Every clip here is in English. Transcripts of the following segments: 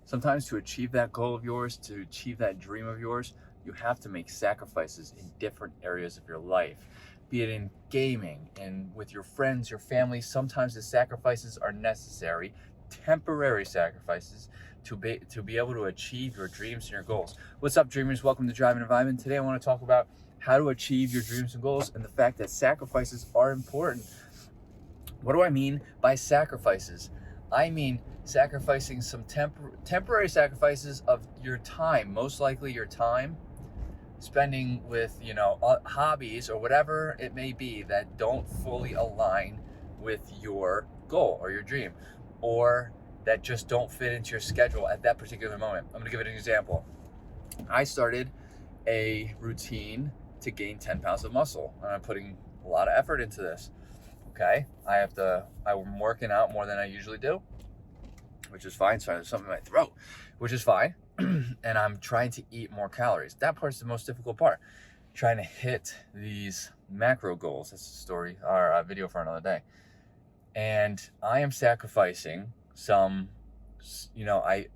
Sometimes to achieve that goal of yours, to achieve that dream of yours, you have to make sacrifices in different areas of your life, be it in gaming and with your friends, your family. Sometimes the sacrifices are necessary, temporary sacrifices, to be able to achieve your dreams and your goals. What's up, dreamers? Welcome to Driving and Vibing. Today I want to talk about how to achieve your dreams and goals and the fact that sacrifices are important. What do I mean by sacrifices? I mean sacrificing some temporary sacrifices of your time, most likely your time, spending with, hobbies or whatever it may be that don't fully align with your goal or your dream, or that just don't fit into your schedule at that particular moment. I'm gonna give it an example. I started a routine to gain 10 pounds of muscle, and I'm putting a lot of effort into this. Okay, I'm working out more than I usually do, which is fine. Sorry, there's something in my throat, which is fine. And I'm trying to eat more calories. That part's the most difficult part. Trying to hit these macro goals. That's a story or a video for another day. And I am sacrificing some, I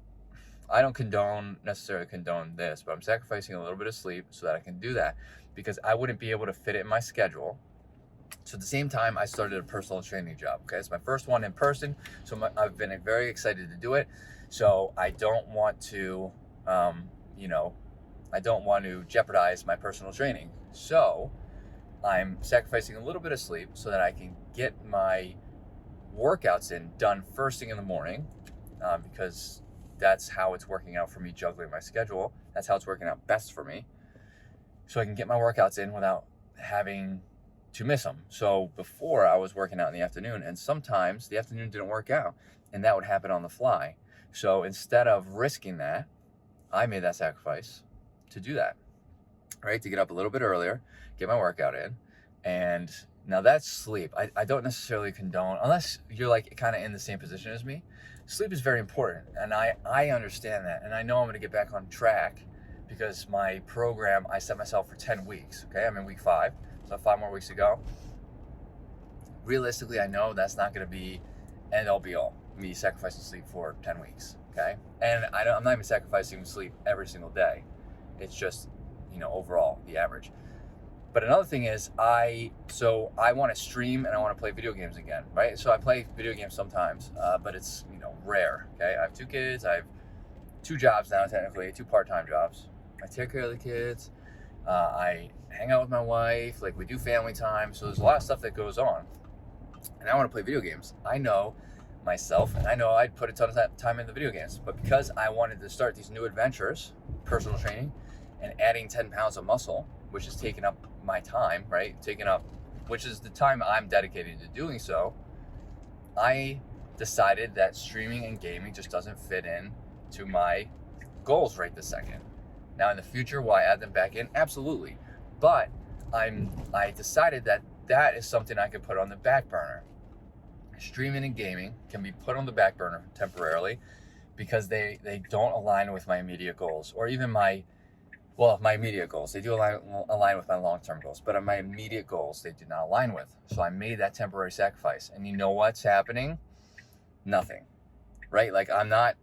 don't necessarily condone this, but I'm sacrificing a little bit of sleep so that I can do that, because I wouldn't be able to fit it in my schedule. So at the same time, I started a personal training job. Okay, it's my first one in person, so I've been very excited to do it. So I don't want to, I don't want to jeopardize my personal training. So I'm sacrificing a little bit of sleep so that I can get my workouts done first thing in the morning, because that's how it's working out for me, juggling my schedule. That's how it's working out best for me. So I can get my workouts in without having to miss them. So before, I was working out in the afternoon, and sometimes the afternoon didn't work out, and that would happen on the fly. So instead of risking that, I made that sacrifice to do that, right? To get up a little bit earlier, get my workout in. And now that's sleep. I don't necessarily condone, unless you're like kind of in the same position as me. Sleep is very important, and I understand that, and I know I'm going to get back on track, because my program, I set myself for 10 weeks. Okay, I'm in week 5. So 5 more weeks to go. Realistically, I know that's not going to be end all be all, me sacrificing sleep for 10 weeks. Okay, and I'm not even sacrificing sleep every single day. It's just, overall the average. But another thing is, I want to stream and I want to play video games again, right? So I play video games sometimes, but it's rare. Okay, I have 2 kids. I have 2 jobs now, technically 2 part-time jobs. I take care of the kids. I hang out with my wife, like we do family time. So there's a lot of stuff that goes on, and I want to play video games. I know myself, and I know I'd put a ton of that time in the video games, but because I wanted to start these new adventures, personal training, and adding 10 pounds of muscle, which is taking up my time, right? Which is the time I'm dedicated to doing so. I decided that streaming and gaming just doesn't fit in to my goals right this second. Now in the future, will I add them back in? Absolutely. But I decided that is something I can put on the back burner. Streaming and gaming can be put on the back burner temporarily, because they don't align with my immediate goals, or even my immediate goals. They do align with my long-term goals, but my immediate goals, they do not align with. So I made that temporary sacrifice. And you know what's happening? Nothing. Right? Like I'm not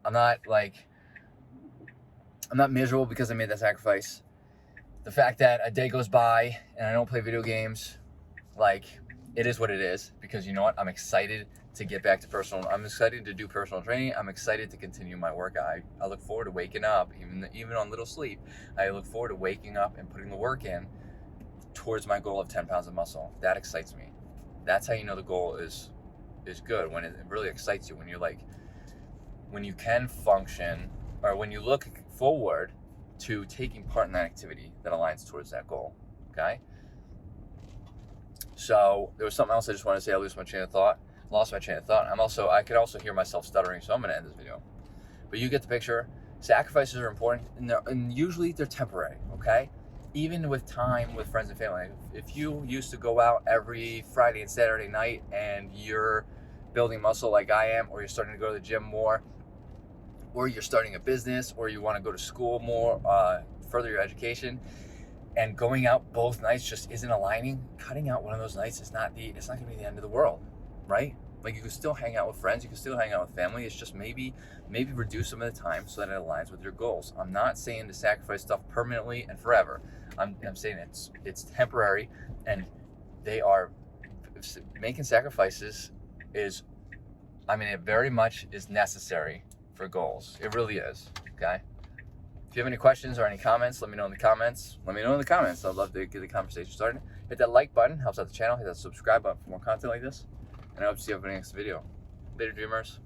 miserable because I made that sacrifice. The fact that a day goes by and I don't play video games, like, it is what it is, because you know what? I'm excited to get back to I'm excited to do personal training. I'm excited to continue my work. I look forward to waking up, even on little sleep. I look forward to waking up and putting the work in towards my goal of 10 pounds of muscle. That excites me. That's how you know the goal is good, when it really excites you, when you can function, or when you look forward to taking part in that activity that aligns towards that goal. Okay? So there was something else I just wanted to say. I lost my train of thought. I could also hear myself stuttering, so I'm going to end this video. But you get the picture. Sacrifices are important, and usually they're temporary. Okay? Even with time with friends and family. If you used to go out every Friday and Saturday night, and you're building muscle like I am, or you're starting to go to the gym more, or you're starting a business, or you want to go to school more, further your education, and going out both nights just isn't aligning, cutting out one of those nights is it's not going to be the end of the world, right? Like, you can still hang out with friends, you can still hang out with family. It's just maybe reduce some of the time so that it aligns with your goals. I'm not saying to sacrifice stuff permanently and forever. I'm saying it's temporary, and they are making sacrifices is, I mean, it very much is necessary for goals. It really is. Okay. If you have any questions or any comments, let me know in the comments. I'd love to get the conversation started. Hit that like button, helps out the channel. Hit that subscribe button for more content like this. And I hope to see you in the next video. Later, dreamers.